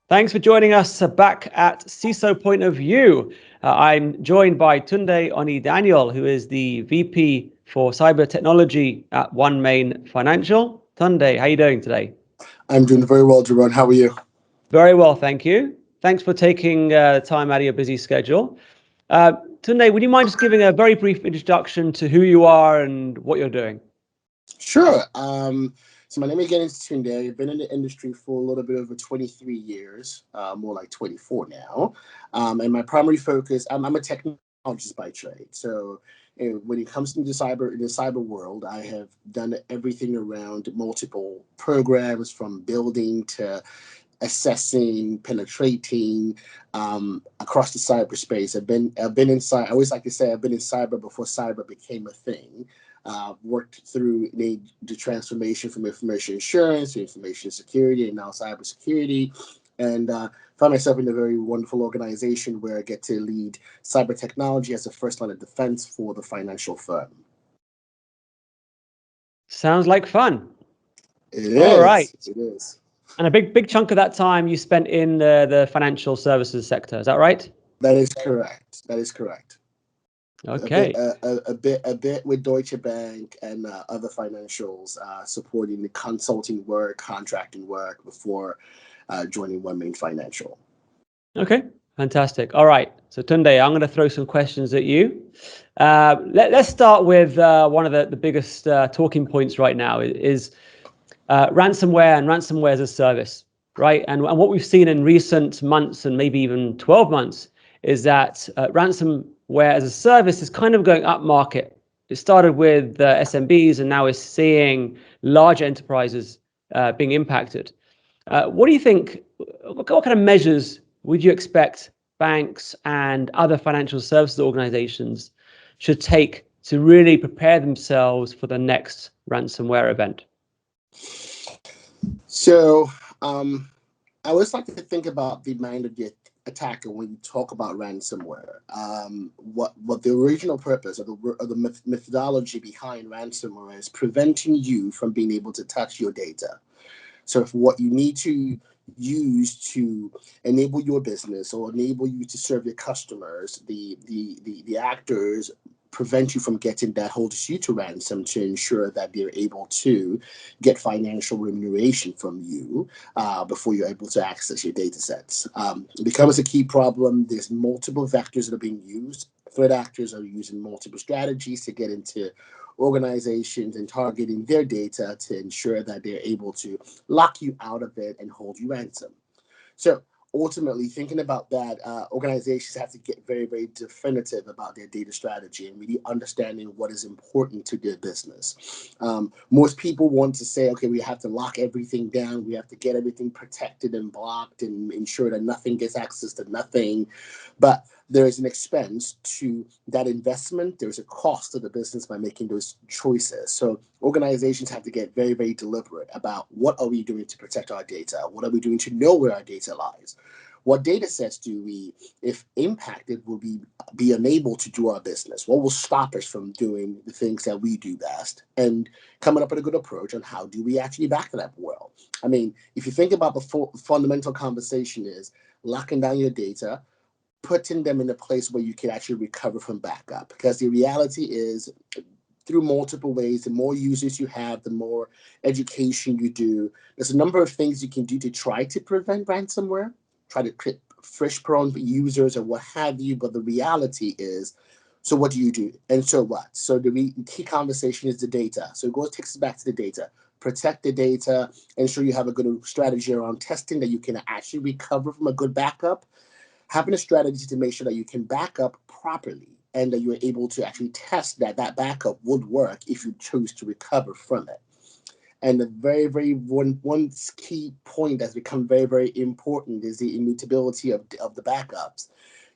Thanks for joining us back at CISO Point of View. I'm joined by Tunde Oni-Daniel, who is the VP for Cyber Technology at OneMain Financial. Tunde, how are you doing today? I'm doing very well, Jerome. How are you? Very well, thank you. Thanks for taking time out of your busy schedule. Tunde, would you mind just giving a very brief introduction to who you are and what you're doing? Sure. So my name again is Tunde. I've been in the industry for a little bit over 23 years, more like 24 now. And my primary focus, I'm a technologist by trade. So when it comes to the cyber world, I have done everything around multiple programs from building to assessing, penetrating across the cyberspace. I've been inside. I always like to say I've been in cyber before cyber became a thing. Worked through the transformation from information insurance to information security and now cybersecurity, and found myself in a very wonderful organization where I get to lead cyber technology as a first line of defense for the financial firm. Sounds like fun. It All right. is. It is. And a big chunk of that time you spent in the financial services sector. Is that right? That is correct. That is correct. A bit, Okay. a bit with Deutsche Bank and other financials, supporting the consulting work, contracting work before joining OneMain Financial. Okay. Fantastic. All right. So Tunde, I'm going to throw some questions at you. Let's start with one of the biggest talking points right now is ransomware and ransomware as a service, right? And what we've seen in recent months and maybe even 12 months is that ransomware as a service is kind of going up market. It started with SMBs and now we're seeing large enterprises being impacted. What do you think? What kind of measures would you expect banks and other financial services organizations should take to really prepare themselves for the next ransomware event? So I always like to think about the mind of the attacker when you talk about ransomware. What the original purpose of the methodology behind ransomware is preventing you from being able to touch your data. So if what you need to use to enable your business or enable you to serve your customers, the actors prevent you from getting that holds you to ransom to ensure that they're able to get financial remuneration from you before you're able to access your data sets. It becomes a key problem. There's multiple vectors that are being used. Threat actors are using multiple strategies to get into organizations and targeting their data to ensure that they're able to lock you out of it and hold you ransom. So ultimately, thinking about that, organizations have to get very, very definitive about their data strategy and really understanding what is important to their business. Most people want to say, okay, we have to lock everything down. We have to get everything protected and blocked and ensure that nothing gets access to nothing. But there is an expense to that investment. There's a cost to the business by making those choices. So organizations have to get very, very deliberate about what are we doing to protect our data? What are we doing to know where our data lies? What data sets do we, if impacted, will be unable to do our business? What will stop us from doing the things that we do best? And coming up with a good approach on how do we actually back that up well? I mean, if you think about the fundamental conversation is locking down your data, putting them in a place where you can actually recover from backup. Because the reality is, through multiple ways, the more users you have, the more education you do. There's a number of things you can do to try to prevent ransomware, try to create frish-prone users or what have you. But the reality is, so what do you do? And so what? So the key conversation is the data. So it takes us back to the data. Protect the data, ensure you have a good strategy around testing that you can actually recover from a good backup. Having a strategy to make sure that you can back up properly and that you're able to actually test that backup would work if you choose to recover from it. And the very, very one key point that's become very, very important is the immutability of the backups.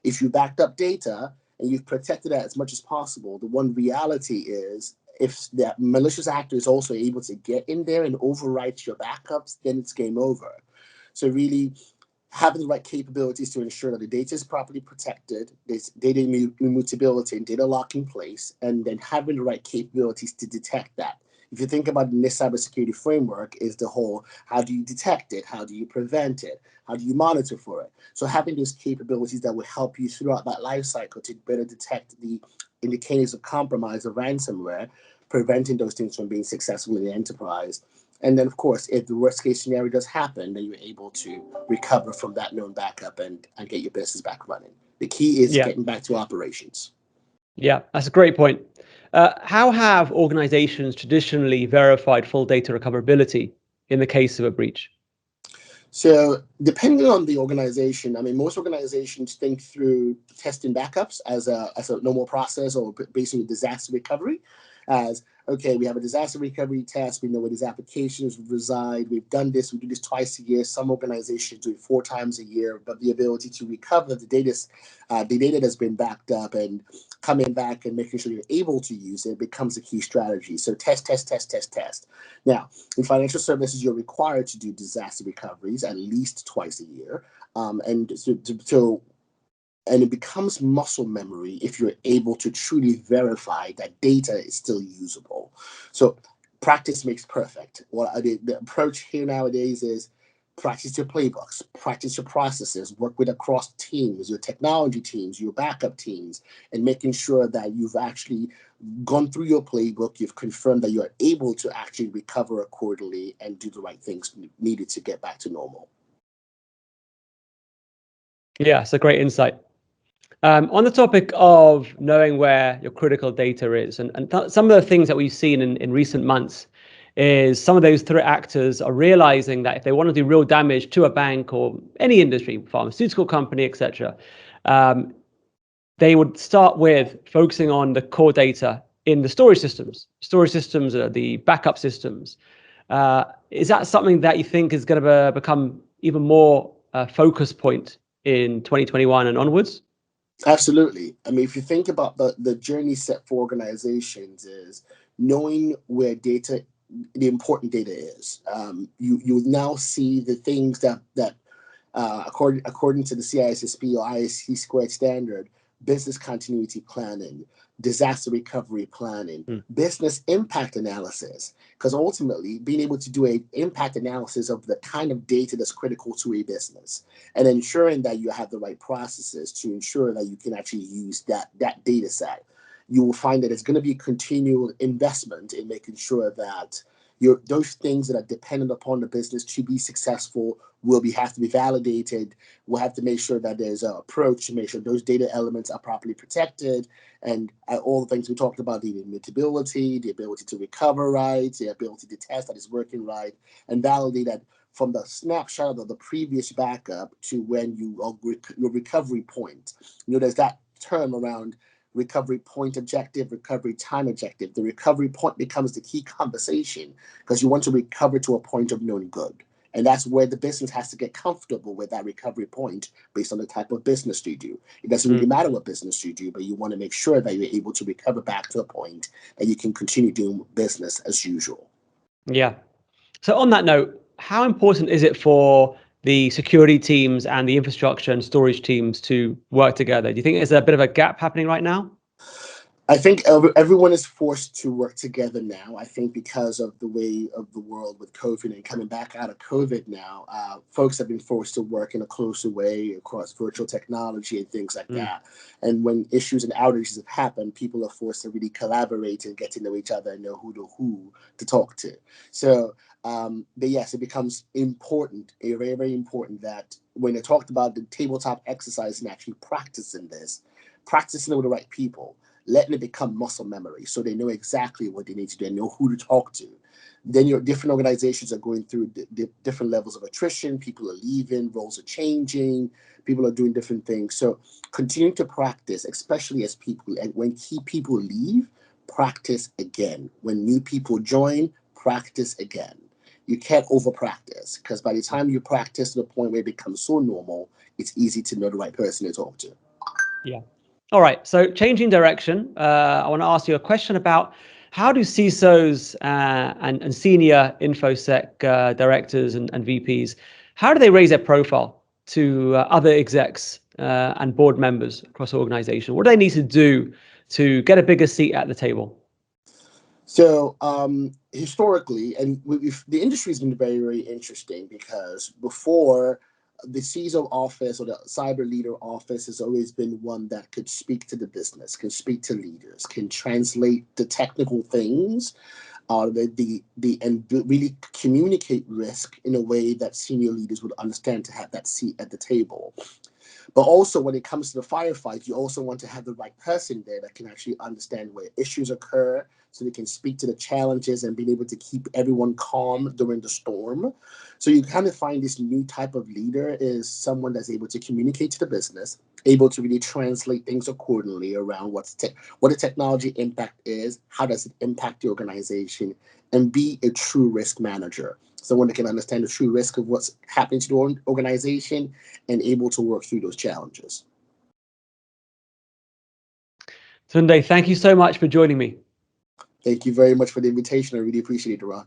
If you backed up data and you've protected that as much as possible, the one reality is if that malicious actor is also able to get in there and overwrite your backups, then it's game over. So really, having the right capabilities to ensure that the data is properly protected, there's data immutability and data lock in place, and then having the right capabilities to detect that. If you think about this cybersecurity framework, is the whole, how do you detect it? How do you prevent it? How do you monitor for it? So having those capabilities that will help you throughout that life cycle to better detect the indicators of compromise of ransomware, preventing those things from being successful in the enterprise. And then, of course, if the worst case scenario does happen, then you're able to recover from that known backup and get your business back running. The key is getting back to operations. Yeah, that's a great point. How have organizations traditionally verified full data recoverability in the case of a breach? So depending on the organization, I mean, most organizations think through testing backups as a normal process, or basically disaster recovery as, okay, we have a disaster recovery test. We know where these applications reside. We've done this. We do this twice a year. Some organizations do it 4 times a year. But the ability to recover the data that's been backed up and coming back and making sure you're able to use it becomes a key strategy. So test, test, test, test, test. Now, in financial services, you're required to do disaster recoveries at least twice a year. And it becomes muscle memory if you're able to truly verify that data is still usable. So practice makes perfect. The approach here nowadays is practice your playbooks, practice your processes, work with across teams, your technology teams, your backup teams, and making sure that you've actually gone through your playbook, you've confirmed that you're able to actually recover accordingly and do the right things needed to get back to normal. Yeah, it's a great insight. On the topic of knowing where your critical data is, and some of the things that we've seen in recent months is some of those threat actors are realizing that if they want to do real damage to a bank or any industry, pharmaceutical company, etc., they would start with focusing on the core data in the storage systems. Storage systems are the backup systems. Is that something that you think is going to become even more focus point in 2021 and onwards? Absolutely. I mean, if you think about the journey set for organizations is knowing where the important data is. You now see the things that according to the CISSP or ISC squared standard, business continuity planning, disaster recovery planning, business impact analysis, because ultimately being able to do an impact analysis of the kind of data that's critical to a business and ensuring that you have the right processes to ensure that you can actually use that data set, you will find that it's going to be a continual investment in making sure that those things that are dependent upon the business to be successful have to be validated. We'll have to make sure that there's an approach to make sure those data elements are properly protected, and all the things we talked about, the immutability, the ability to recover right, the ability to test that it's working right, and validate that from the snapshot of the previous backup to when your recovery point. There's that term around recovery point objective, recovery time objective. The recovery point becomes the key conversation because you want to recover to a point of known good. And that's where the business has to get comfortable with that recovery point based on the type of business you do. It doesn't really matter what business you do, but you want to make sure that you're able to recover back to a point that you can continue doing business as usual. Yeah. So on that note, how important is it for the security teams and the infrastructure and storage teams to work together? Do you think there's a bit of a gap happening right now? I think everyone is forced to work together now. I think because of the way of the world with COVID and coming back out of COVID now, folks have been forced to work in a closer way across virtual technology and things like that. And when issues and outages have happened, people are forced to really collaborate and get to know each other and know who to talk to. So, but yes, it becomes important, very, very important that when they talked about the tabletop exercise and actually practicing it with the right people, letting it become muscle memory so they know exactly what they need to do and know who to talk to. Then your different organizations are going through different levels of attrition. People are leaving, roles are changing, people are doing different things. So continuing to practice, especially as people, and when key people leave, practice again. When new people join, practice again. You can't over practice because by the time you practice to the point where it becomes so normal, it's easy to know the right person to talk to. Yeah. All right. So changing direction, I want to ask you a question about how do CISOs and senior InfoSec directors and VPs, how do they raise their profile to other execs and board members across the organization? What do they need to do to get a bigger seat at the table? So historically, and the industry has been very, very interesting because before the CISO office or the cyber leader office has always been one that could speak to the business, can speak to leaders, can translate the technical things, and really communicate risk in a way that senior leaders would understand to have that seat at the table. But also when it comes to the firefight, you also want to have the right person there that can actually understand where issues occur so they can speak to the challenges and being able to keep everyone calm during the storm. So you kind of find this new type of leader is someone that's able to communicate to the business, able to really translate things accordingly around what the technology impact is, how does it impact the organization, and be a true risk manager. Someone that can understand the true risk of what's happening to the organization and able to work through those challenges. Tunde, thank you so much for joining me. Thank you very much for the invitation. I really appreciate it, Ron.